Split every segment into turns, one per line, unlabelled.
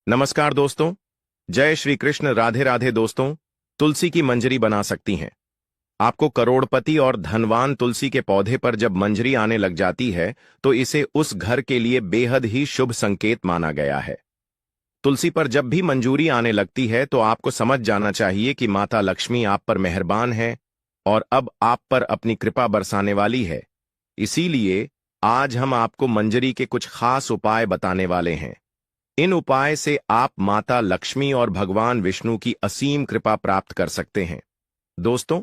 नमस्कार दोस्तों। जय श्री कृष्ण। राधे राधे दोस्तों। तुलसी की मंजरी बना सकती हैं। आपको करोड़पति और धनवान तुलसी के पौधे पर जब मंजरी आने लग जाती है तो इसे उस घर के लिए बेहद ही शुभ संकेत माना गया है। तुलसी पर जब भी मंजूरी आने लगती है तो आपको समझ जाना चाहिए कि माता लक्ष्मी आप पर मेहरबान है और अब आप पर अपनी कृपा बरसाने वाली है। इसीलिए आज हम आपको मंजरी के कुछ खास उपाय बताने वाले हैं। इन उपाय से आप माता लक्ष्मी और भगवान विष्णु की असीम कृपा प्राप्त कर सकते हैं। दोस्तों,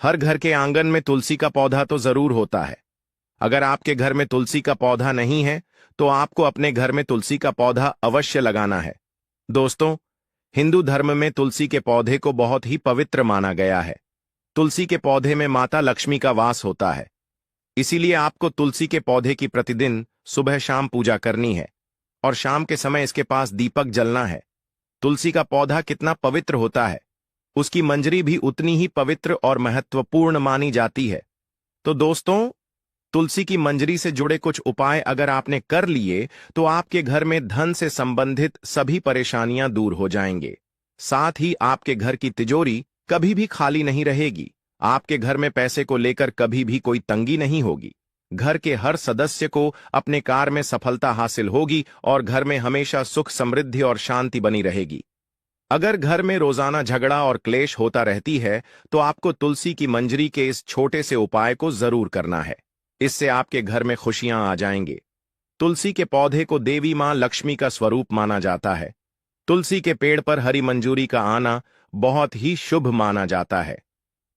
हर घर के आंगन में तुलसी का पौधा तो जरूर होता है। अगर आपके घर में तुलसी का पौधा नहीं है तो आपको अपने घर में तुलसी का पौधा अवश्य लगाना है। दोस्तों, हिंदू धर्म में तुलसी के पौधे को बहुत ही पवित्र माना गया है। तुलसी के पौधे में माता लक्ष्मी का वास होता है। इसीलिए आपको तुलसी के पौधे की प्रतिदिन सुबह शाम पूजा करनी है और शाम के समय इसके पास दीपक जलना है। तुलसी का पौधा कितना पवित्र होता है, उसकी मंजरी भी उतनी ही पवित्र और महत्वपूर्ण मानी जाती है। तो दोस्तों, तुलसी की मंजरी से जुड़े कुछ उपाय अगर आपने कर लिए तो आपके घर में धन से संबंधित सभी परेशानियां दूर हो जाएंगे। साथ ही आपके घर की तिजोरी कभी भी खाली नहीं रहेगी। आपके घर में पैसे को लेकर कभी भी कोई तंगी नहीं होगी। घर के हर सदस्य को अपने कार्य में सफलता हासिल होगी और घर में हमेशा सुख समृद्धि और शांति बनी रहेगी। अगर घर में रोजाना झगड़ा और क्लेश होता रहती है तो आपको तुलसी की मंजरी के इस छोटे से उपाय को जरूर करना है। इससे आपके घर में खुशियां आ जाएंगे। तुलसी के पौधे को देवी मां लक्ष्मी का स्वरूप माना जाता है। तुलसी के पेड़ पर हरी मंजूरी का आना बहुत ही शुभ माना जाता है।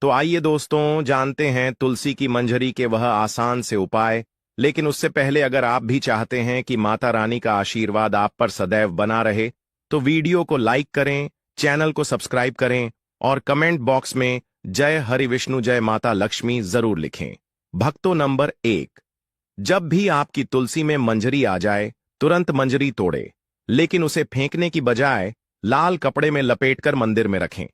तो आइए दोस्तों, जानते हैं तुलसी की मंजरी के वह आसान से उपाय। लेकिन उससे पहले अगर आप भी चाहते हैं कि माता रानी का आशीर्वाद आप पर सदैव बना रहे तो वीडियो को लाइक करें, चैनल को सब्सक्राइब करें और कमेंट बॉक्स में जय हरि विष्णु जय माता लक्ष्मी जरूर लिखें। भक्तों, नंबर 1, जब भी आपकी तुलसी में मंजरी आ जाए तुरंत मंजरी तोड़े, लेकिन उसे फेंकने की बजाय लाल कपड़े में लपेटकर मंदिर में रखें।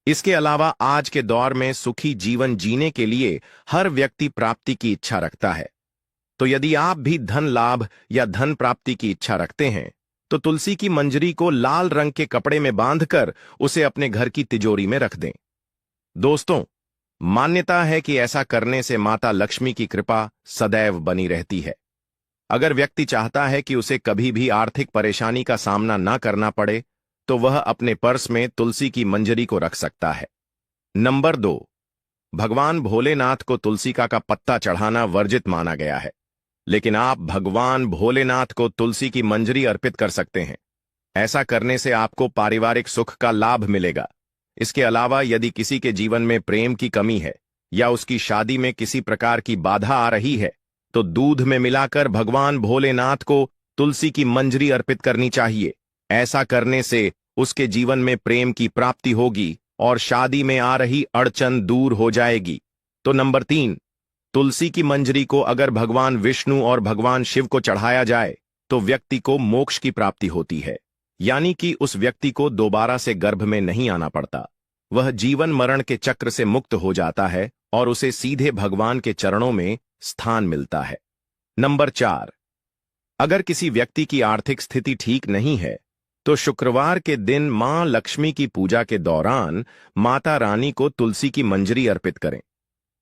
इसके अलावा आज के दौर में सुखी जीवन जीने के लिए हर व्यक्ति प्राप्ति की इच्छा रखता है। तो यदि आप भी धन लाभ या धन प्राप्ति की इच्छा रखते हैं तो तुलसी की मंजरी को लाल रंग के कपड़े में बांधकर उसे अपने घर की तिजोरी में रख दें। दोस्तों, मान्यता है कि ऐसा करने से माता लक्ष्मी की कृपा सदैव बनी रहती है। अगर व्यक्ति चाहता है कि उसे कभी भी आर्थिक परेशानी का सामना न करना पड़े तो वह अपने पर्स में तुलसी की मंजरी को रख सकता है। नंबर 2, भगवान भोलेनाथ को तुलसी का पत्ता चढ़ाना वर्जित माना गया है, लेकिन आप भगवान भोलेनाथ को तुलसी की मंजरी अर्पित कर सकते हैं। ऐसा करने से आपको पारिवारिक सुख का लाभ मिलेगा। इसके अलावा यदि किसी के जीवन में प्रेम की कमी है या उसकी शादी में किसी प्रकार की बाधा आ रही है तो दूध में मिलाकर भगवान भोलेनाथ को तुलसी की मंजरी अर्पित करनी चाहिए। ऐसा करने से उसके जीवन में प्रेम की प्राप्ति होगी और शादी में आ रही अड़चन दूर हो जाएगी। तो नंबर 3, तुलसी की मंजरी को अगर भगवान विष्णु और भगवान शिव को चढ़ाया जाए तो व्यक्ति को मोक्ष की प्राप्ति होती है, यानी कि उस व्यक्ति को दोबारा से गर्भ में नहीं आना पड़ता। वह जीवन मरण के चक्र से मुक्त हो जाता है और उसे सीधे भगवान के चरणों में स्थान मिलता है। नंबर 4, अगर किसी व्यक्ति की आर्थिक स्थिति ठीक नहीं है तो शुक्रवार के दिन मां लक्ष्मी की पूजा के दौरान माता रानी को तुलसी की मंजरी अर्पित करें।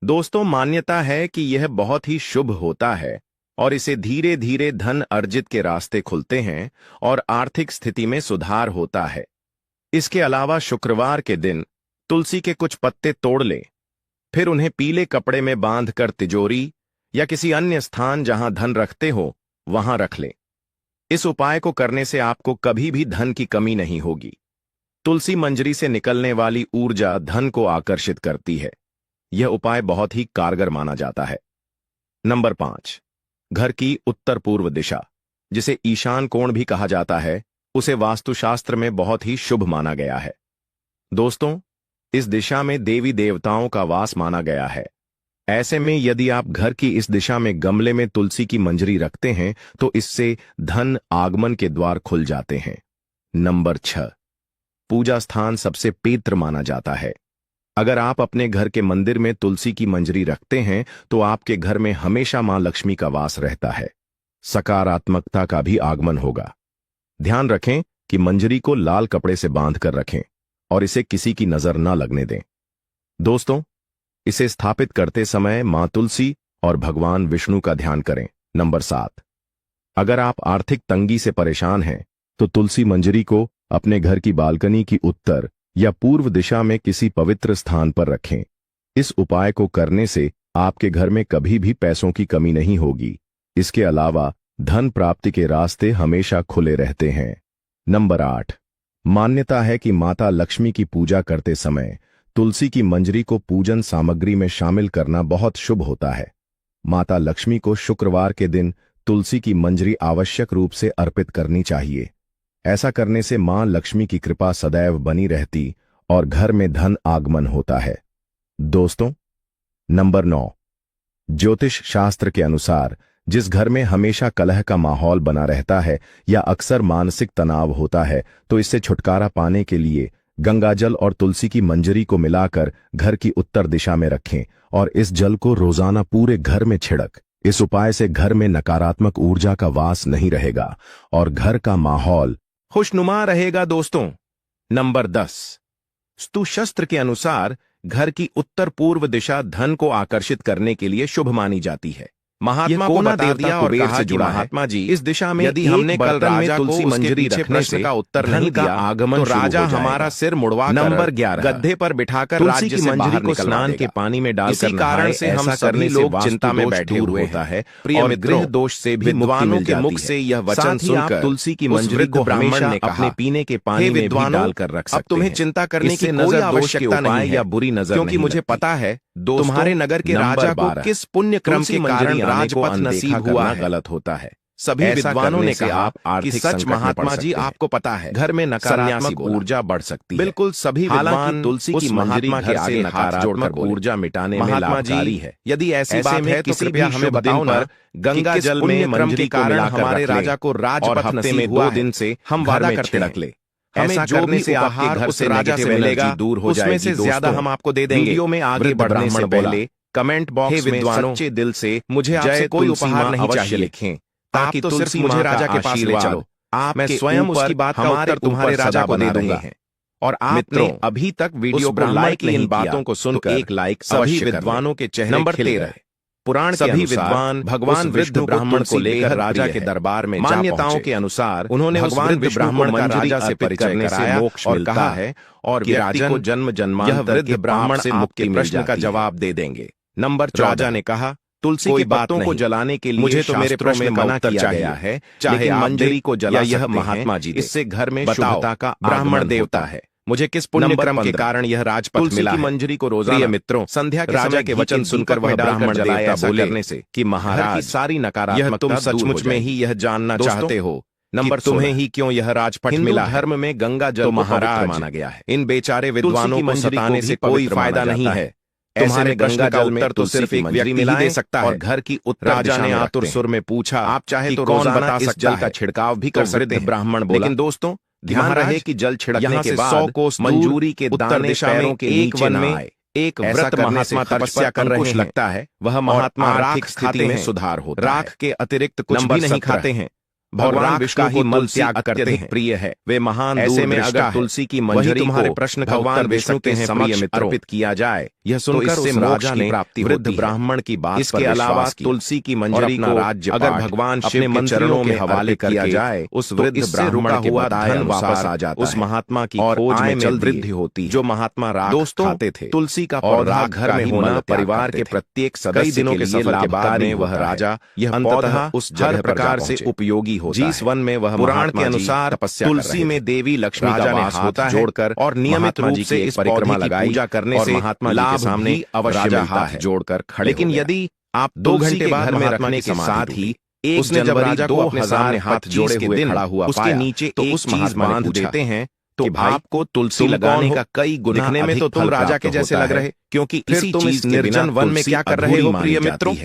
दोस्तों, मान्यता है कि यह बहुत ही शुभ होता है और इसे धीरे धीरे धन अर्जित के रास्ते खुलते हैं और आर्थिक स्थिति में सुधार होता है। इसके अलावा शुक्रवार के दिन तुलसी के कुछ पत्ते तोड़ लें, फिर उन्हें पीले कपड़े में बांधकर तिजोरी या किसी अन्य स्थान जहां धन रखते हो वहां रख लें। इस उपाय को करने से आपको कभी भी धन की कमी नहीं होगी। तुलसी मंजरी से निकलने वाली ऊर्जा धन को आकर्षित करती है। यह उपाय बहुत ही कारगर माना जाता है। नंबर 5, घर की उत्तर पूर्व दिशा, जिसे ईशान कोण भी कहा जाता है, उसे वास्तुशास्त्र में बहुत ही शुभ माना गया है। दोस्तों, इस दिशा में देवी देवताओं का वास माना गया है। ऐसे में यदि आप घर की इस दिशा में गमले में तुलसी की मंजरी रखते हैं तो इससे धन आगमन के द्वार खुल जाते हैं। नंबर 6, पूजा स्थान सबसे पवित्र माना जाता है। अगर आप अपने घर के मंदिर में तुलसी की मंजरी रखते हैं तो आपके घर में हमेशा मां लक्ष्मी का वास रहता है। सकारात्मकता का भी आगमन होगा। ध्यान रखें कि मंजरी को लाल कपड़े से बांध कर रखें और इसे किसी की नजर न लगने दें। दोस्तों, इसे स्थापित करते समय मां तुलसी और भगवान विष्णु का ध्यान करें। नंबर 7, अगर आप आर्थिक तंगी से परेशान हैं तो तुलसी मंजरी को अपने घर की बालकनी की उत्तर या पूर्व दिशा में किसी पवित्र स्थान पर रखें। इस उपाय को करने से आपके घर में कभी भी पैसों की कमी नहीं होगी। इसके अलावा धन प्राप्ति के रास्ते हमेशा खुले रहते हैं। नंबर 8, मान्यता है कि माता लक्ष्मी की पूजा करते समय तुलसी की मंजरी को पूजन सामग्री में शामिल करना बहुत शुभ होता है। माता लक्ष्मी को शुक्रवार के दिन तुलसी की मंजरी आवश्यक रूप से अर्पित करनी चाहिए। ऐसा करने से मां लक्ष्मी की कृपा सदैव बनी रहती और घर में धन आगमन होता है। दोस्तों, नंबर 9, ज्योतिष शास्त्र के अनुसार जिस घर में हमेशा कलह का माहौल बना रहता है या अक्सर मानसिक तनाव होता है, तो इससे छुटकारा पाने के लिए गंगाजल और तुलसी की मंजरी को मिलाकर घर की उत्तर दिशा में रखें और इस जल को रोजाना पूरे घर में छिड़क। इस उपाय से घर में नकारात्मक ऊर्जा का वास नहीं रहेगा और घर का माहौल खुशनुमा रहेगा। दोस्तों, नंबर 10, स्तुशस्त्र के अनुसार घर की उत्तर पूर्व दिशा धन को आकर्षित करने के लिए शुभ मानी जाती है। महात्मा को बता दिया और कहा कि महात्मा जी, इस दिशा में यदि हमने कल राजा को तुलसी मंजरी रखने से का उत्तर नहीं दिया आगमन तो राजा हमारा सिर मुड़वा नंबर 11 गद्दे पर बिठाकर राज्य की मंजरी को स्नान के पानी में डालकर इसी कारण से हम सभी लोग चिंता में बैठे हुए होता है। प्रिय मित्रों, दोष से भी विद्वानों के मुख से यह वचन सुनकर तुलसी की मंजरी को ब्राह्मण ने अपने पीने के पानी में भी डालकर रख सकते हैं। अब तुम्हें चिंता करने की कोई आवश्यकता नहीं है या बुरी नजर, क्योंकि मुझे पता है तुम्हारे नगर के राजा को किस पुण्य क्रम के कारण राजपथ नसीब हुआ गलत होता है। सभी विद्वानों ने कहा कि सच महात्मा जी, आपको पता है घर में नकारात्मक ऊर्जा बढ़ सकती है। बिल्कुल सभी विद्वान तुलसी की मंजरी के आगे नकारात्मक ऊर्जा मिटाने में लाभकारी है। यदि ऐसी बात है तो कृपया हमें बताओ ना, गंगा जल में मंजरी के कारण हमारे राजा को राजपथ नसीब 2 दिन से हम वादा करते रख ले। हमें जो भी से आपके घर से राजा से मिलेगा दूर हो जाएगी, उसमें से ज्यादा हम आपको दे देंगे। वीडियो में आगे बढ़ने से पहले कमेंट बॉक्स में सच्चे दिल से मुझे आपसे कोई उपहार नहीं चाहिए लिखें, ताकि तो सिर्फ मुझे राजा के पास ले चलो। मैं स्वयं उसकी बात का उत्तर तुम्हारे राजा को दे दूंगा। और आपने अभी तक वीडियो को लाइक इन बातों को सुनकर एक लाइक सभी विद्वानों के चेहरे नंबर 13, पुराण सभी विद्वान भगवान वृद्ध ब्राह्मण को लेकर राजा के दरबार में मान्यताओं के अनुसार उन्होंने भगवान ब्राह्मण का राजा से परिचय कराया और कहा है और राजा को जन्म जन्मांतर वृद्ध ब्राह्मण से मुक्ति प्रश्न का जवाब दे देंगे। नंबर 14 ने कहा, तुलसी की बातों को जलाने के लिए मुझे तो मेरे प्रश्न में मना किया गया है, चाहे मंजरी को जला यह महात्मा जी, इससे घर में शुभता का ब्राह्मण देवता है। मुझे किस पुण्य क्रम के कारण यह राजपथ मिला है। मंजरी को रोजाना मित्रों संध्या के राजा के वचन सुनकर वह ब्राह्मण जलाया बोलने से कि महाराज सारी नकारात्मकता तुम सचमुच में ही यह जानना चाहते हो नंबर तुम्हें ही क्यों यह राजपथ मिला। धर्म में गंगा जल महाराज माना गया है। इन बेचारे विद्वानों को सताने से कोई फायदा नहीं है। तुम्हारे गंगा जल में तो सिर्फ एक व्यक्ति ही दे सकता है। और घर की उत्तर राजा ने आतुर सुर में पूछा, आप चाहे तो कौन बता सकता है, जल का छिड़काव भी कर सकते हैं। ब्राह्मण बोला, लेकिन दोस्तों ध्यान रहे कि जल छिड़कने के बाद 100 कोस मंजूरी के दाने पैरों के एक वन में एक व्रत महात्मा तपस्या कर रहे हैं। लगता है वह महात्मा आर्थिक स्थिति में सुधार होता है। राख के अतिरिक्त कुछ भी नहीं खाते हैं। भगवान विष्णु ही मल त्याग करते हैं। प्रिय है वे महान। ऐसे में अगर तुलसी की मंजरी तुम्हारे प्रश्न का उत्तर विष्णु के समक्ष अर्पित किया जाए, यह सुनकर उस राजा ने प्राप्ति वृद्ध ब्राह्मण की बात। इसके अलावा तुलसी की मंजरी को राज्य अगर भगवान शिव के चरणों में हवाले किया जाए, उस वृद्ध ब्राह्मण हुआ धन वापस आ जाता। उस महात्मा की खोज में जल्द वृद्धि होती। जो महात्मा राख खाते थे, तुलसी का पौधा घर में होना परिवार के प्रत्येक सदस्य दिनों के सफर के बाद में वह राजा यह अंततः उस हर प्रकार से उपयोगी जिस वन में वह पुराण के अनुसार तुलसी में देवी लक्ष्मी का वास होता है। जोड़कर और नियमित रूप से इस परिक्रमा लगाई पूजा करने से महात्मा जी के सामने अवश्य हाथ जोड़कर खड़े। लेकिन यदि आप 2 घंटे बाद में रखने के साथ ही उसने जब राजा को अपने सामने हाथ जोड़े हुए खड़ा हुआ उसके नीचे तो उस महात्मा बांध देते हैं तो आपको तुलसी लगाने का कई गुना दिखने में तो तुम राजा के जैसे लग रहे, क्योंकि इसी चीज निर्जन वन में क्या कर रहे हो प्रिय मित्रों।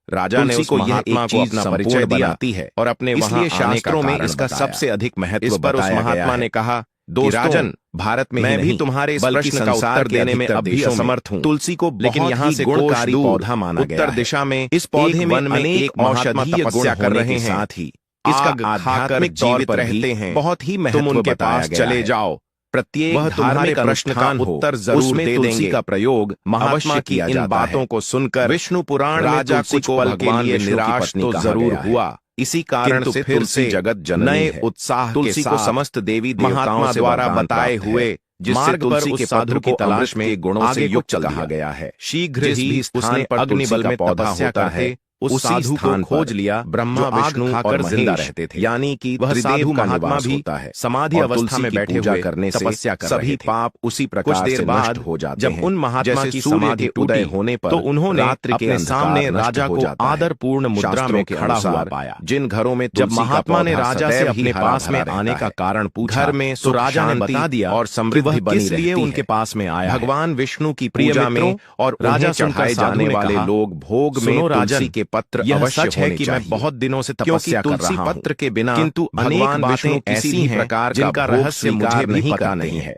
राजा ने उसको यह एक चीज ना परिचय दिलाती है और अपने इसलिए शास्त्रों में इसका सबसे अधिक महत्व इस पर उस महात्मा ने कहा, राजन भारत में मैं भी तुम्हारे इस प्रश्न का उत्तर देने में अब भी असमर्थ हूँ। तुलसी को लेकिन यहाँ से गुणकारी पौधा माना गया। उत्तर दिशा में इस पौधे में अनेक औषधीय गुण तपस्या कर रहे हैं। साथ ही इसका आध्यात्मिक तौर पर रहते हैं, बहुत ही महत्व तुम उनके पास चले जाओ, प्रत्येक वह तुम्हारे प्रश्न का उत्तर जरूर दे देंगे। का प्रयोग महात्मा की इन बातों को सुनकर विष्णु पुराण राजा कुछ पल के लिए निराश तो जरूर हुआ। इसी कारण से फिर से जगत जननी नए उत्साह तुलसी को समस्त देवी महात्मा द्वारा बताए हुए जिससे तुलसी के साधु की तलाश में गुणों से युक्त कहा गया है। शीघ्र ही स्थान पर अग्निबल में तपस्या होता है, उस साधु को खोज लिया। ब्रह्मा विष्णु और जिंदा रहते थे, यानी कि वह साधु महात्मा भी समाधि अवस्था में बैठे हुए करने से तपस्या कर सभी पाप उसी प्रकार कुछ देर बाद हो जाते हैं। जब उन महात्मा की समाधि उदय होने पर तो उन्होंने अपने सामने राजा को आदर पूर्ण मुद्रा में खड़ा हुआ पाया। जिन घरों में जब महात्मा ने राजा से अपने पास में आने का कारण पूछा, घर में तो राजा ने बता दिया और समृद्धि बनी इसलिए उनके पास में आया। भगवान विष्णु की पूजा में और राजा चढ़ाए जाने वाले लोग भोग में राजा के पत्र यह सच है कि मैं बहुत दिनों से तपस्या कर रहा हूं, पत्र के बिना किंतु अनेक बातें ऐसी हैं जिनका रहस्य मुझे भी पता नहीं है।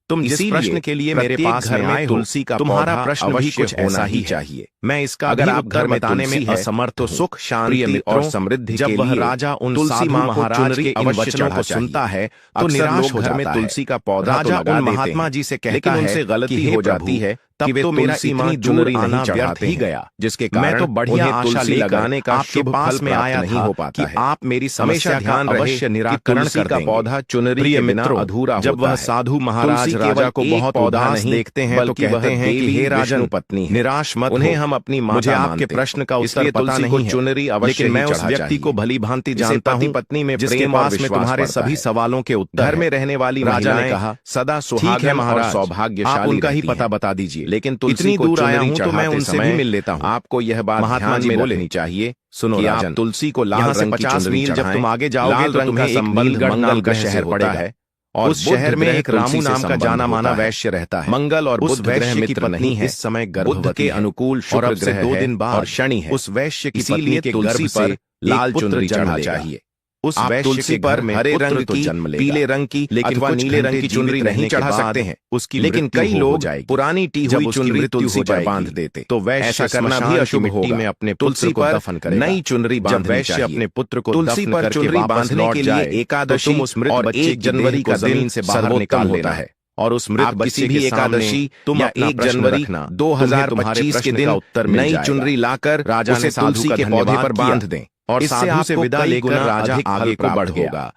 तुम जिस प्रश्न के लिए मेरे पास घर में तुलसी का तुम्हारा प्रश्न भी कुछ ऐसा ही चाहिए। मैं इसका अगर आप घर बताने में असमर्थ तो सुख शांति और समृद्धि जब वह राजा उन तुलसी महाराज के इन वचनों को सुनता है तो निराश हो घर में तुलसी का पौधा राजा उन महात्मा जी से कहता है उनसे गलती हो जाती है, तब तो मेरा इतनी दूर आना व्यर्थ ही गया, जिसके कारण मैं तो बढ़िया आशा लगाने का आपके पास में आया नहीं हो पाता कि आप मेरी समस्या ध्यान अवश्य निराकरण का पौधा चुनरी के बिना अधूरा। जब वह साधु महाराज राजा को बहुत उदास देखते हैं तो कहते हैं कि हे राजन पत्नी निराश मत, उन्हें हम अपनी मुझे आपके प्रश्न का उत्तर पता नहीं चुनरी अवश्य, लेकिन मैं उस व्यक्ति को भली भांति जानता हूँ पत्नी में जिसके पास में तुम्हारे सभी सवालों के उत्तर। घर में रहने वाली राजा ने कहा सदा सुहागन और सौभाग्यशाली, उनका ही पता बता दीजिए, लेकिन तुलसी को दूर आया हूं तो मैं उनसे भी मिल लेता हूं। आपको यह बात महात्मा जी में लेनी चाहिए। सुनो राजन, तुलसी को लाल रंग की 50 मील जब तुम आगे जाओगे तो तुम्हें संबलगढ़ नाम का शहर पड़ेगा है और उस शहर में एक रामू नाम का जाना माना वैश्य रहता है। मंगल और बुध वैश्य की पत्नी है, इस समय गर्भवती के अनुकूल और अब से 2 दिन बाद और शनि है। उस वैश्य की पत्नी के गर्भ पर लाल चुनरी चढ़ना चाहिए। उस तुलसी पर हरे रंग की पीले रंग की लेकिन वह नीले रंग की चुनरी नहीं चढ़ा सकते हैं उसकी, लेकिन कई लोग पुरानी टी हुई चुनरी तुलसी पर बांध देते तो वैश्य करना भी अशुभ होगा। में अपने तुलसी पर दफन करेगा, नई चुनरी बांध वैश्य अपने पुत्र को तुलसी पर चुनरी बांधने के लिए एकादशी और 1 जनवरी का जमीन से बाहर निकाल लेना है और उस मृत बच्चे भी एकादशी तुम 1 जनवरी 2025 के दिन उत्तर नई चुनरी लाकर राजा ने तुलसी के पौधे पर बांध दें और साधु से विदा लेकर राजा आगे को बढ़ गया।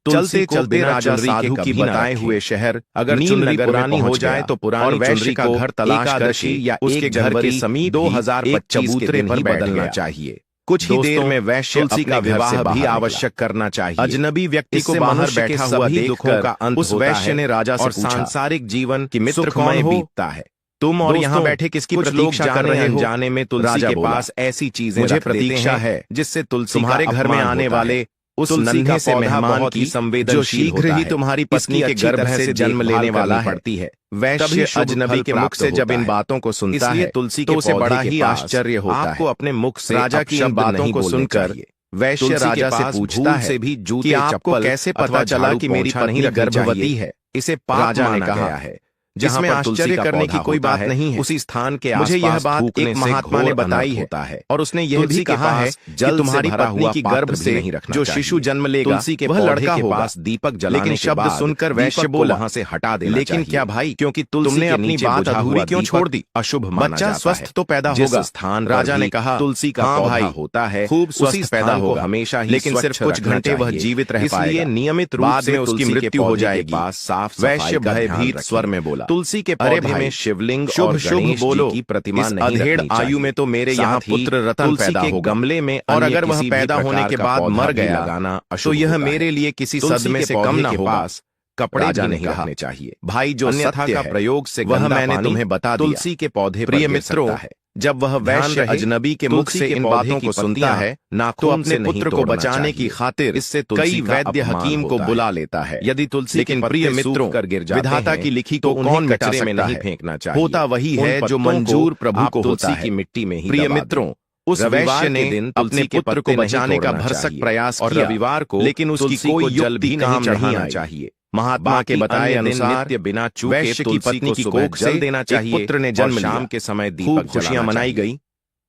चलते चलते राजा साधु की बताए हुए शहर अगर चुनरी पुरानी हो जाए तो पुरानी वैश्य का घर तलाश करके या उसके घर के समीप 2025 के दिन ही बदलना चाहिए। कुछ ही देर में वैश्य का विवाह भी आवश्यक करना चाहिए। अजनबी व्यक्ति को बाहर बैठा हुआ देखकर का अंत उस वैश्य ने राजा से पूछा सांसारिक जीवन की मित्र कौन बीतता है, तुम और यहाँ बैठे किसकी प्रतीक्षा कर रहे हो? जाने में तुलसी के पास ऐसी चीजें मुझे प्रतीक्षा है जिससे तुलसी तुम्हारे घर में आने वाले उस नन्हे से मेहमान की जो शीघ्र ही तुम्हारी पत्नी के गर्भ से जन्म लेने वाला पड़ती है। वैश्य अजनबी के मुख से जब इन बातों को सुनता है तुलसी तो उसे बड़ा ही आश्चर्य होता है। आपको अपने मुख से राजा की इन बातों को सुनकर वैश्य राजा से पूछता है कि आपको कैसे पता चला कि मेरी पत्नी गर्भवती है? इसे पाप माना गया है जिसमें आश्चर्य करने की कोई बात नहीं है। उसी स्थान के आसपास मुझे यह बात एक महात्मा ने बताई है और उसने यह भी कहा है कि तुम्हारी पत्नी की गर्भ से जो शिशु जन्म लेगा तुलसी के वह लड़का के पास दीपक जलाने लेकिन शब्द सुनकर वैश्य बोला वहां से हटा देना लेकिन क्या भाई क्योंकि तुमने अपनी बात अधूरी क्यों छोड़ दी? अशुभ बच्चा स्वस्थ तो पैदा होगा। स्थान राजा ने कहा तुलसी का पौधा होता है खूब स्वस्थ पैदा होगा हमेशा ही, लेकिन सिर्फ कुछ घंटे वह जीवित रह पाएगा, इसलिए नियमित रूप से उसकी मृत्यु हो जाएगी। वैश्य भयभीत स्वर में बोला तुलसी के पौधे में शिवलिंग शुभ शुभ बोलो की प्रतिमा नहीं अधेड़ आयु में तो मेरे यहाँ पुत्र रतन पैदा हो गमले में और अगर वह पैदा होने के बाद मर गया तो यह मेरे लिए किसी सदमे से कम न होगा। कपड़े भी नहीं रखने चाहिए भाई, जो अन्यथा का प्रयोग से वह मैंने तुम्हें बता दिया। तुलसी के पौधे प्रिय मित्रों जब वह वैश्य अजनबी के मुख से इन बातों को सुनता है तो अपने पुत्र को बचाने की खातिर इससे कई वैद्य हकीम को बुला लेता है। यदि तुलसी लेकिन प्रिय मित्रों कर गिर जाते विधाता की लिखी तो कौन कचरे में नहीं फेंकना चाहिए। होता वही है जो मंजूर प्रभु को होता है, की मिट्टी में ही। प्रिय मित्रों उस वैश्य ने अपने पुत्र को बचाने का भरसक प्रयास और रविवार को, लेकिन उसकी कोई जल भी काम नहीं आना चाहिए। महात्मा के बताए अनुसार बिना चूके की पत्नी की कोख से देना चाहिए। पुत्र ने जन्म शाम के समय दीपक खुशियां मनाई गई।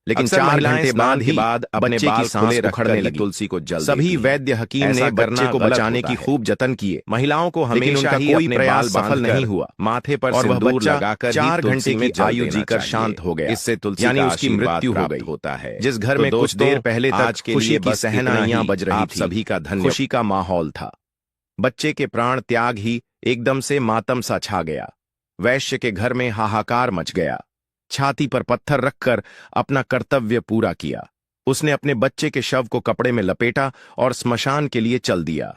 लेकिन
अक्सर
4
महिलाएं
घंटे
स्नान
बाद
के
ही
बाद अपने
बच्चे
बाल
की सांस
खुले रखकर
उखड़ने
ही
लगी।
तुलसी को जल
सभी
देती हैं।
वैद्य हकीम
ऐसा
ने बच्चे
करना
को
गलत
बचाने
होता
की
है।
खूब जतन किए। महिलाओं को
लेकिन
हमेशा
उनका
ही
कोई
अपने
प्रयास
बाल
सफल
बांधकर
नहीं हुआ।
माथे पर
और वह
सिंदूर
बच्चा
लगाकर
4
ही
घंटे
तुलसी
की
में जल
आयु
देना
जीकर
चाहिए।
शांत हो गया।
इससे तुलसी
यानी
का
उसकी
आशीर्वाद
मृत्यु हो
प्राप्त
गई।
होता है।
जिस घर
तो
में कुछ
दोस्तों,
देर पहले तक
आज के
खुशी
लिए
की
बस इतना
सहनाइयां
ही।
बज रही
आप
थी,
सभी का धन्यवाद।
खुशी का माहौल था।
बच्चे के प्राण त्याग ही एकदम से मातम सा छा गया। वैश्य के घर में हाहाकार मच गया। छाती पर पत्थर रखकर अपना कर्तव्य पूरा किया। उसने अपने बच्चे के शव को कपड़े में लपेटा और स्मशान के लिए चल दिया।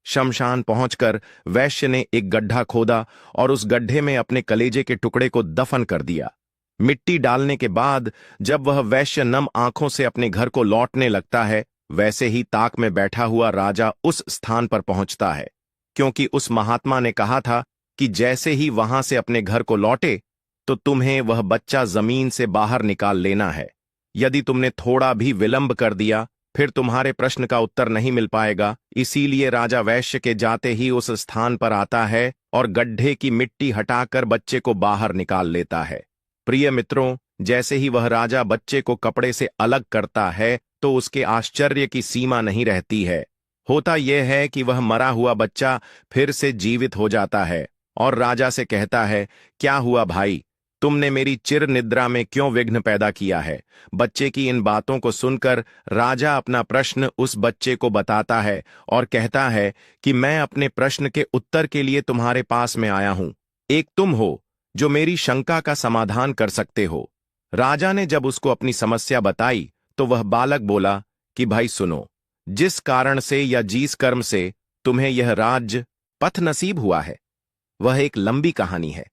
शमशान पहुंचकर वैश्य ने एक गड्ढा खोदा और उस गड्ढे में अपने कलेजे के टुकड़े को दफन कर दिया। मिट्टी डालने के बाद जब वह वैश्य नम आंखों से अपने घर को लौटने लगता है, वैसे ही ताक में बैठा हुआ राजा उस स्थान पर पहुंचता है, क्योंकि उस महात्मा ने कहा था कि जैसे ही वहां से अपने घर को लौटे तो तुम्हें वह बच्चा जमीन से बाहर निकाल लेना है। यदि तुमने थोड़ा भी विलंब कर दिया फिर तुम्हारे प्रश्न का उत्तर नहीं मिल पाएगा। इसीलिए राजा वैश्य के जाते ही उस स्थान पर आता है और गड्ढे की मिट्टी हटाकर बच्चे को बाहर निकाल लेता है। प्रिय मित्रों, जैसे ही वह राजा बच्चे को कपड़े से अलग करता है तो उसके आश्चर्य की सीमा नहीं रहती है। होता यह है कि वह मरा हुआ बच्चा फिर से जीवित हो जाता है और राजा से कहता है, क्या हुआ भाई, तुमने मेरी चिर निद्रा में क्यों विघ्न पैदा किया है। बच्चे की इन बातों को सुनकर राजा अपना प्रश्न उस बच्चे को बताता है और कहता है कि मैं अपने प्रश्न के उत्तर के लिए तुम्हारे पास में आया हूं। एक तुम हो जो मेरी शंका का समाधान कर सकते हो। राजा ने जब उसको अपनी समस्या बताई तो वह बालक बोला कि भाई सुनो, जिस कारण से या जिस कर्म से तुम्हें यह राज्य पथ नसीब हुआ है वह एक लंबी कहानी है।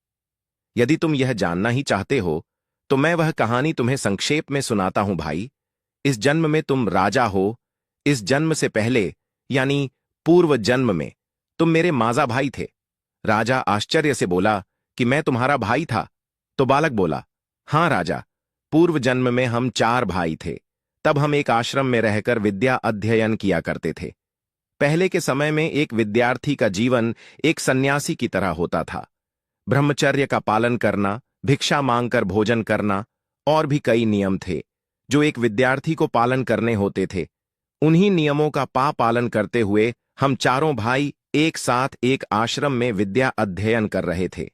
यदि तुम यह जानना ही चाहते हो तो मैं वह कहानी तुम्हें संक्षेप में सुनाता हूं भाई। इस जन्म में तुम राजा हो। इस जन्म से पहले यानी पूर्व जन्म में तुम मेरे माजा भाई थे। राजा आश्चर्य से बोला कि मैं तुम्हारा भाई था। तो बालक बोला, हां राजा, पूर्व जन्म में हम 4 भाई थे। तब हम एक आश्रम में रहकर विद्या अध्ययन किया करते थे। पहले के समय में एक विद्यार्थी का जीवन एक सन्यासी की तरह होता था। ब्रह्मचर्य का पालन करना, भिक्षा मांगकर भोजन करना और भी कई नियम थे जो एक विद्यार्थी को पालन करने होते थे। उन्हीं नियमों का पालन करते हुए हम 4 भाई एक साथ एक आश्रम में विद्या अध्ययन कर रहे थे।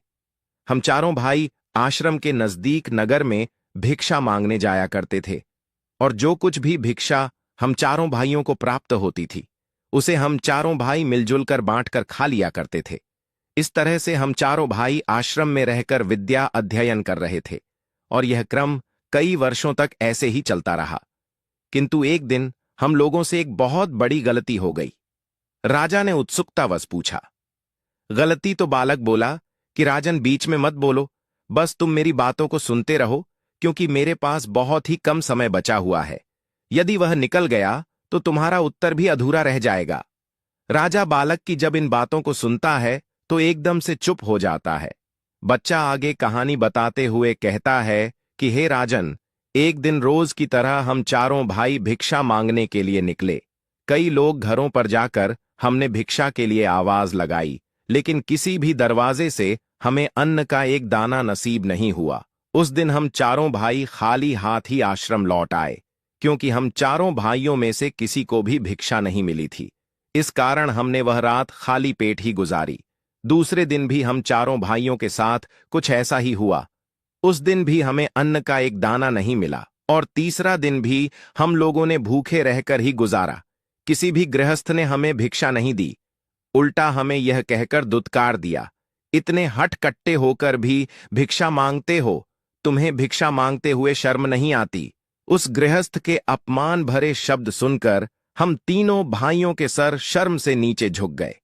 हम 4 भाई आश्रम के नजदीक नगर में भिक्षा मांगने जाया करते थे और जो कुछ भी भिक्षा हम 4 भाइयों को प्राप्त होती थी उसे हम 4 भाई मिलजुल कर बांटकर खा लिया करते थे। इस तरह से हम 4 भाई आश्रम में रहकर विद्या अध्ययन कर रहे थे और यह क्रम कई वर्षों तक ऐसे ही चलता रहा। किंतु एक दिन हम लोगों से एक बहुत बड़ी गलती हो गई। राजा ने उत्सुकतावश पूछा। गलती? तो बालक बोला कि राजन, बीच में मत बोलो, बस तुम मेरी बातों को सुनते रहो, क्योंकि मेरे पास बहुत ही कम समय बचा हुआ है। यदि वह निकल गया तो तुम्हारा उत्तर भी अधूरा रह जाएगा। राजा बालक की जब इन बातों को सुनता है तो एकदम से चुप हो जाता है। बच्चा आगे कहानी बताते हुए कहता है कि हे राजन, एक दिन रोज की तरह हम 4 भाई भिक्षा मांगने के लिए निकले। कई लोग घरों पर जाकर हमने भिक्षा के लिए आवाज लगाई, लेकिन किसी भी दरवाजे से हमें अन्न का एक दाना नसीब नहीं हुआ। उस दिन हम 4 भाई खाली हाथ ही आश्रम लौट आए, क्योंकि हम 4 भाइयों में से किसी को भी भिक्षा नहीं मिली थी। इस कारण हमने वह रात खाली पेट ही गुजारी। दूसरे दिन भी हम 4 भाइयों के साथ कुछ ऐसा ही हुआ। उस दिन भी हमें अन्न का एक दाना नहीं मिला और तीसरा दिन भी हम लोगों ने भूखे रहकर ही गुजारा। किसी भी गृहस्थ ने हमें भिक्षा नहीं दी, उल्टा हमें यह कहकर दुत्कार दिया, इतने हठकट्टे होकर भी भिक्षा मांगते हो, तुम्हें भिक्षा मांगते हुए शर्म नहीं आती। उस गृहस्थ के अपमान भरे शब्द सुनकर हम तीनों भाइयों के सर शर्म से नीचे झुक गए।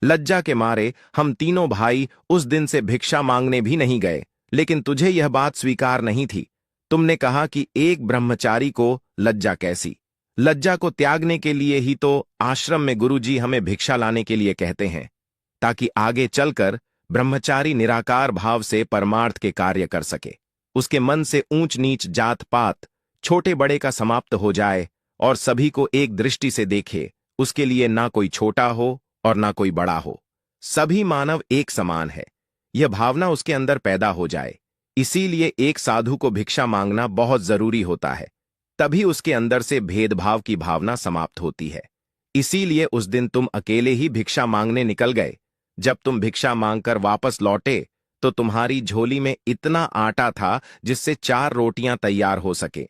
लज्जा के मारे हम तीनों भाई उस दिन से भिक्षा मांगने भी नहीं गए। लेकिन तुझे यह बात स्वीकार नहीं थी। तुमने कहा कि एक ब्रह्मचारी को लज्जा कैसी। लज्जा को त्यागने के लिए ही तो आश्रम में गुरुजी हमें भिक्षा लाने के लिए कहते हैं, ताकि आगे चलकर ब्रह्मचारी निराकार भाव से परमार्थ के कार्य कर सके। उसके मन से ऊंच नीच जात पात छोटे बड़े का समाप्त हो जाए और सभी को एक दृष्टि से देखे। उसके लिए ना कोई छोटा हो और ना कोई बड़ा हो, सभी मानव एक समान है, यह भावना उसके अंदर पैदा हो जाए। इसीलिए एक साधु को भिक्षा मांगना बहुत जरूरी होता है। तभी उसके अंदर से भेदभाव की भावना समाप्त होती है। इसीलिए उस दिन तुम अकेले ही भिक्षा मांगने निकल गए। जब तुम भिक्षा मांगकर वापस लौटे तो तुम्हारी झोली में इतना आटा था जिससे 4 रोटियां तैयार हो सके।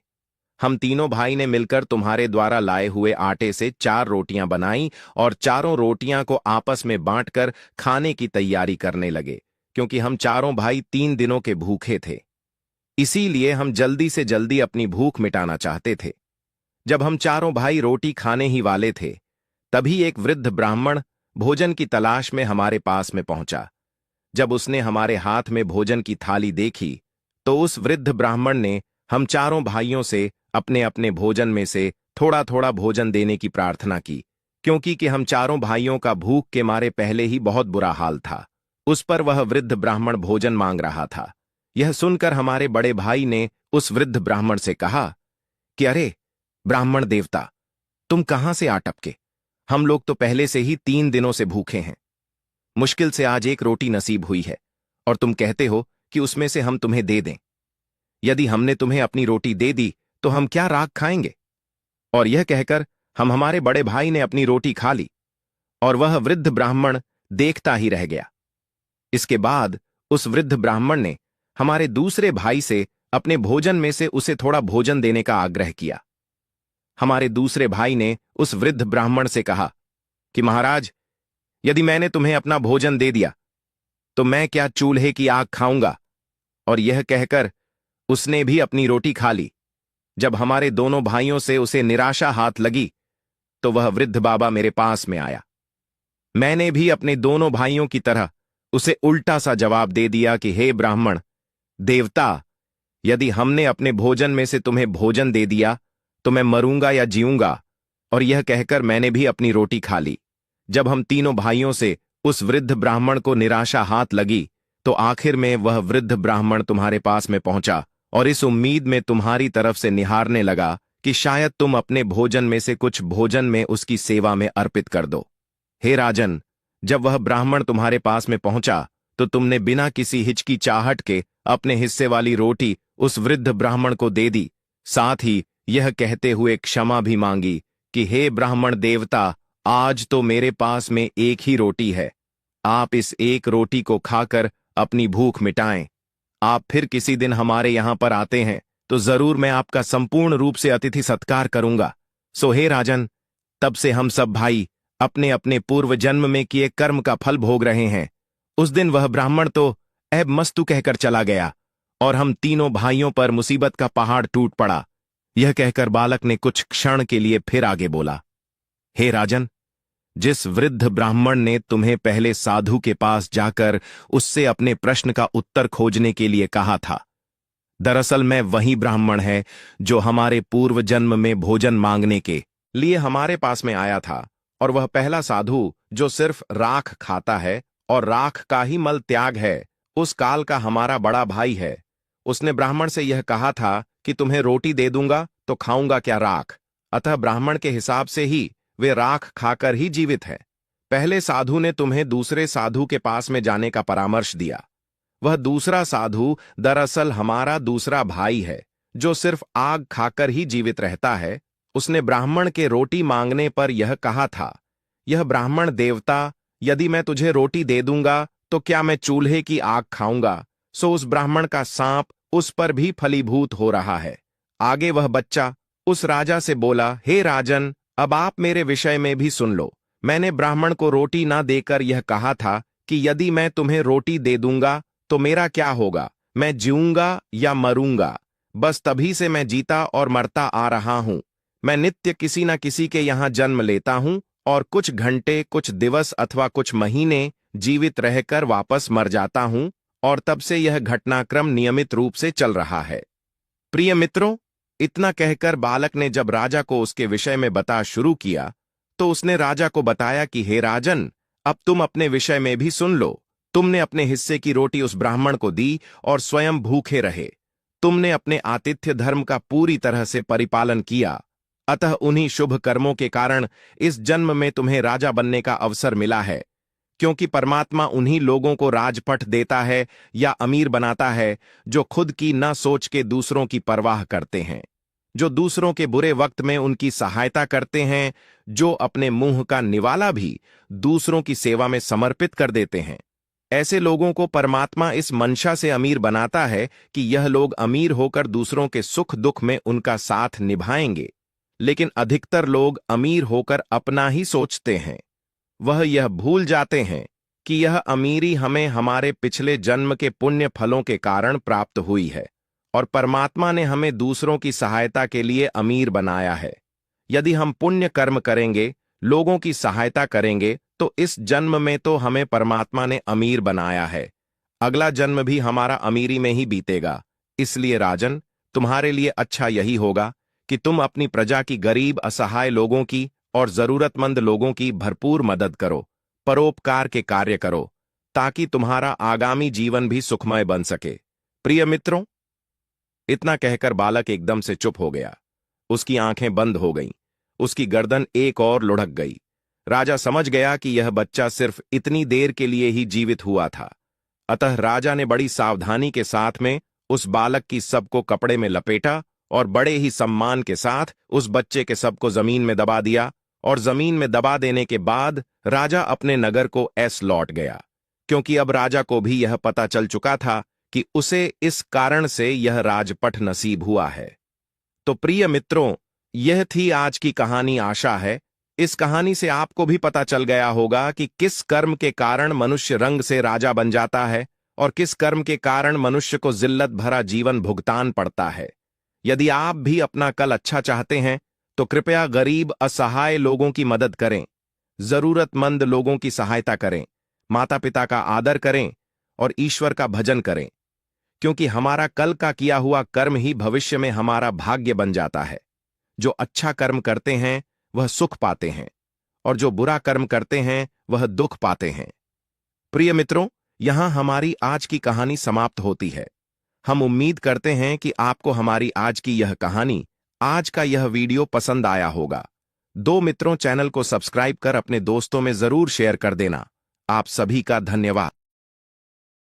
हम तीनों भाई ने मिलकर तुम्हारे द्वारा लाए हुए आटे से 4 रोटियां बनाई और चारों रोटियां को आपस में बांटकर खाने की तैयारी करने लगे, क्योंकि हम चारों भाई 3 दिनों के भूखे थे। इसीलिए हम जल्दी से जल्दी अपनी भूख मिटाना चाहते थे। जब हम चारों भाई रोटी खाने ही वाले थे, तभी एक वृद्ध ब्राह्मण भोजन की तलाश में हमारे पास में पहुंचा। जब उसने हमारे हाथ में भोजन की थाली देखी, तो उस वृद्ध ब्राह्मण ने हम चारों भाइयों से अपने अपने भोजन में से थोड़ा थोड़ा भोजन देने की प्रार्थना की, क्योंकि कि हम चारों भाइयों का भूख के मारे पहले ही बहुत बुरा हाल था। उस पर वह वृद्ध ब्राह्मण भोजन मांग रहा था। यह सुनकर हमारे बड़े भाई ने उस वृद्ध ब्राह्मण से कहा कि अरे ब्राह्मण देवता, तुम कहां से आ टपके? हम लोग तो पहले से ही 3 दिनों से भूखे हैं। मुश्किल से आज एक रोटी नसीब हुई है और तुम कहते हो कि उसमें से हम तुम्हें दे दें। यदि हमने तुम्हें अपनी रोटी दे दी तो हम क्या राख खाएंगे? और यह कहकर हमारे बड़े भाई ने अपनी रोटी खा ली और वह वृद्ध ब्राह्मण देखता ही रह गया। इसके बाद उस वृद्ध ब्राह्मण ने हमारे दूसरे भाई से अपने भोजन में से उसे थोड़ा भोजन देने का आग्रह किया। हमारे दूसरे भाई ने उस वृद्ध ब्राह्मण से कहा कि महाराज, यदि मैंने तुम्हें अपना भोजन दे दिया तो मैं क्या चूल्हे की आग खाऊंगा? और यह कहकर उसने भी अपनी रोटी खा ली। जब हमारे दोनों भाइयों से उसे निराशा हाथ लगी तो वह वृद्ध बाबा मेरे पास में आया। मैंने भी अपने दोनों भाइयों की तरह उसे उल्टा सा जवाब दे दिया कि हे ब्राह्मण देवता, यदि हमने अपने भोजन में से तुम्हें भोजन दे दिया तो मैं मरूंगा या जीऊंगा। और यह कहकर मैंने भी अपनी रोटी खा ली। जब हम तीनों भाइयों से उस वृद्ध ब्राह्मण को निराशा हाथ लगी तो आखिर में वह वृद्ध ब्राह्मण तुम्हारे पास में पहुंचा और इस उम्मीद में तुम्हारी तरफ से निहारने लगा कि शायद तुम अपने भोजन में से कुछ भोजन में उसकी सेवा में अर्पित कर दो। हे राजन, जब वह ब्राह्मण तुम्हारे पास में पहुंचा तो तुमने बिना किसी हिचकिचाहट के अपने हिस्से वाली रोटी उस वृद्ध ब्राह्मण को दे दी, साथ ही यह कहते हुए क्षमा भी मांगी कि हे ब्राह्मण देवता, आज तो मेरे पास में एक ही रोटी है। आप इस एक रोटी को खाकर अपनी भूख मिटाएं। आप फिर किसी दिन हमारे यहां पर आते हैं तो जरूर मैं आपका संपूर्ण रूप से अतिथि सत्कार करूंगा। सो हे राजन, तब से हम सब भाई अपने अपने पूर्व जन्म में किए कर्म का फल भोग रहे हैं। उस दिन वह ब्राह्मण तो ऐब मस्तु कहकर चला गया और हम तीनों भाइयों पर मुसीबत का पहाड़ टूट पड़ा। यह कहकर बालक ने कुछ क्षण के लिए फिर आगे बोला, हे राजन, जिस वृद्ध ब्राह्मण ने तुम्हें पहले साधु के पास जाकर उससे अपने प्रश्न का उत्तर खोजने के लिए कहा था, दरअसल मैं वही ब्राह्मण है जो हमारे पूर्व जन्म में भोजन मांगने के लिए हमारे पास में आया था। और वह पहला साधु जो सिर्फ राख खाता है और राख का ही मल त्याग है, उस काल का हमारा बड़ा भाई है। उसने ब्राह्मण से यह कहा था कि तुम्हें रोटी दे दूंगा तो खाऊंगा क्या राख। अतः ब्राह्मण के हिसाब से ही वे राख खाकर ही जीवित है। पहले साधु ने तुम्हें दूसरे साधु के पास में जाने का परामर्श दिया। वह दूसरा साधु दरअसल हमारा दूसरा भाई है जो सिर्फ आग खाकर ही जीवित रहता है। उसने ब्राह्मण के रोटी मांगने पर यह कहा था, यह ब्राह्मण देवता, यदि मैं तुझे रोटी दे दूंगा तो क्या मैं चूल्हे की आग खाऊंगा? सो उस ब्राह्मण का सांप उस पर भी फलीभूत हो रहा है। आगे वह बच्चा उस राजा से बोला, हे राजन, अब आप मेरे विषय में भी सुन लो। मैंने ब्राह्मण को रोटी ना देकर यह कहा था कि यदि मैं तुम्हें रोटी दे दूंगा तो मेरा क्या होगा, मैं जीऊंगा या मरूंगा। बस तभी से मैं जीता और मरता आ रहा हूं। मैं नित्य किसी न किसी के यहां जन्म लेता हूं और कुछ घंटे, कुछ दिवस अथवा कुछ महीने जीवित रहकर वापस मर जाता हूं, और तब से यह घटनाक्रम नियमित रूप से चल रहा है। प्रिय मित्रों, इतना कहकर बालक ने जब राजा को उसके विषय में बता शुरू किया तो उसने राजा को बताया कि हे राजन, अब तुम अपने विषय में भी सुन लो। तुमने अपने हिस्से की रोटी उस ब्राह्मण को दी और स्वयं भूखे रहे। तुमने अपने आतिथ्य धर्म का पूरी तरह से परिपालन किया। अतः उन्हीं शुभ कर्मों के कारण इस जन्म में तुम्हें राजा बनने का अवसर मिला है, क्योंकि परमात्मा उन्हीं लोगों को राजपट देता है या अमीर बनाता है जो खुद की न सोच के दूसरों की परवाह करते हैं। जो दूसरों के बुरे वक्त में उनकी सहायता करते हैं, जो अपने मुंह का निवाला भी दूसरों की सेवा में समर्पित कर देते हैं। ऐसे लोगों को परमात्मा इस मंशा से अमीर बनाता है कि यह लोग अमीर होकर दूसरों के सुख दुख में उनका साथ निभाएंगे। लेकिन अधिकतर लोग अमीर होकर अपना ही सोचते हैं। वह यह भूल जाते हैं कि यह अमीरी हमें हमारे पिछले जन्म के पुण्य फलों के कारण प्राप्त हुई है और परमात्मा ने हमें दूसरों की सहायता के लिए अमीर बनाया है। यदि हम पुण्य कर्म करेंगे, लोगों की सहायता करेंगे, तो इस जन्म में तो हमें परमात्मा ने अमीर बनाया है, अगला जन्म भी हमारा अमीरी में ही बीतेगा। इसलिए राजन, तुम्हारे लिए अच्छा यही होगा कि तुम अपनी प्रजा की गरीब असहाय लोगों की और जरूरतमंद लोगों की भरपूर मदद करो, परोपकार के कार्य करो, ताकि तुम्हारा आगामी जीवन भी सुखमय बन सके। प्रिय मित्रों, इतना कहकर बालक एकदम से चुप हो गया। उसकी आंखें बंद हो गईं, उसकी गर्दन एक और लुढ़क गई। राजा समझ गया कि यह बच्चा सिर्फ इतनी देर के लिए ही जीवित हुआ था। अतः राजा ने बड़ी सावधानी के साथ में उस बालक की सबको कपड़े में लपेटा और बड़े ही सम्मान के साथ उस बच्चे के सबको जमीन में दबा दिया। और जमीन में दबा देने के बाद राजा अपने नगर को ऐस लौट गया, क्योंकि अब राजा को भी यह पता चल चुका था कि उसे इस कारण से यह राजपट नसीब हुआ है। तो प्रिय मित्रों, यह थी आज की कहानी। आशा है इस कहानी से आपको भी पता चल गया होगा कि किस कर्म के कारण मनुष्य रंग से राजा बन जाता है और किस कर्म के कारण मनुष्य को जिल्लत भरा जीवन भुगतान पड़ता है। यदि आप भी अपना कल अच्छा चाहते हैं तो कृपया गरीब असहाय लोगों की मदद करें, जरूरतमंद लोगों की सहायता करें, माता पिता का आदर करें और ईश्वर का भजन करें, क्योंकि हमारा कल का किया हुआ कर्म ही भविष्य में हमारा भाग्य बन जाता है। जो अच्छा कर्म करते हैं वह सुख पाते हैं और जो बुरा कर्म करते हैं वह दुख पाते हैं। प्रिय मित्रों, यहां हमारी आज की कहानी समाप्त होती है। हम उम्मीद करते हैं कि आपको हमारी आज की यह कहानी, आज का यह वीडियो पसंद आया होगा। दो मित्रों, चैनल को सब्सक्राइब कर अपने दोस्तों में जरूर शेयर कर देना। आप सभी का धन्यवाद।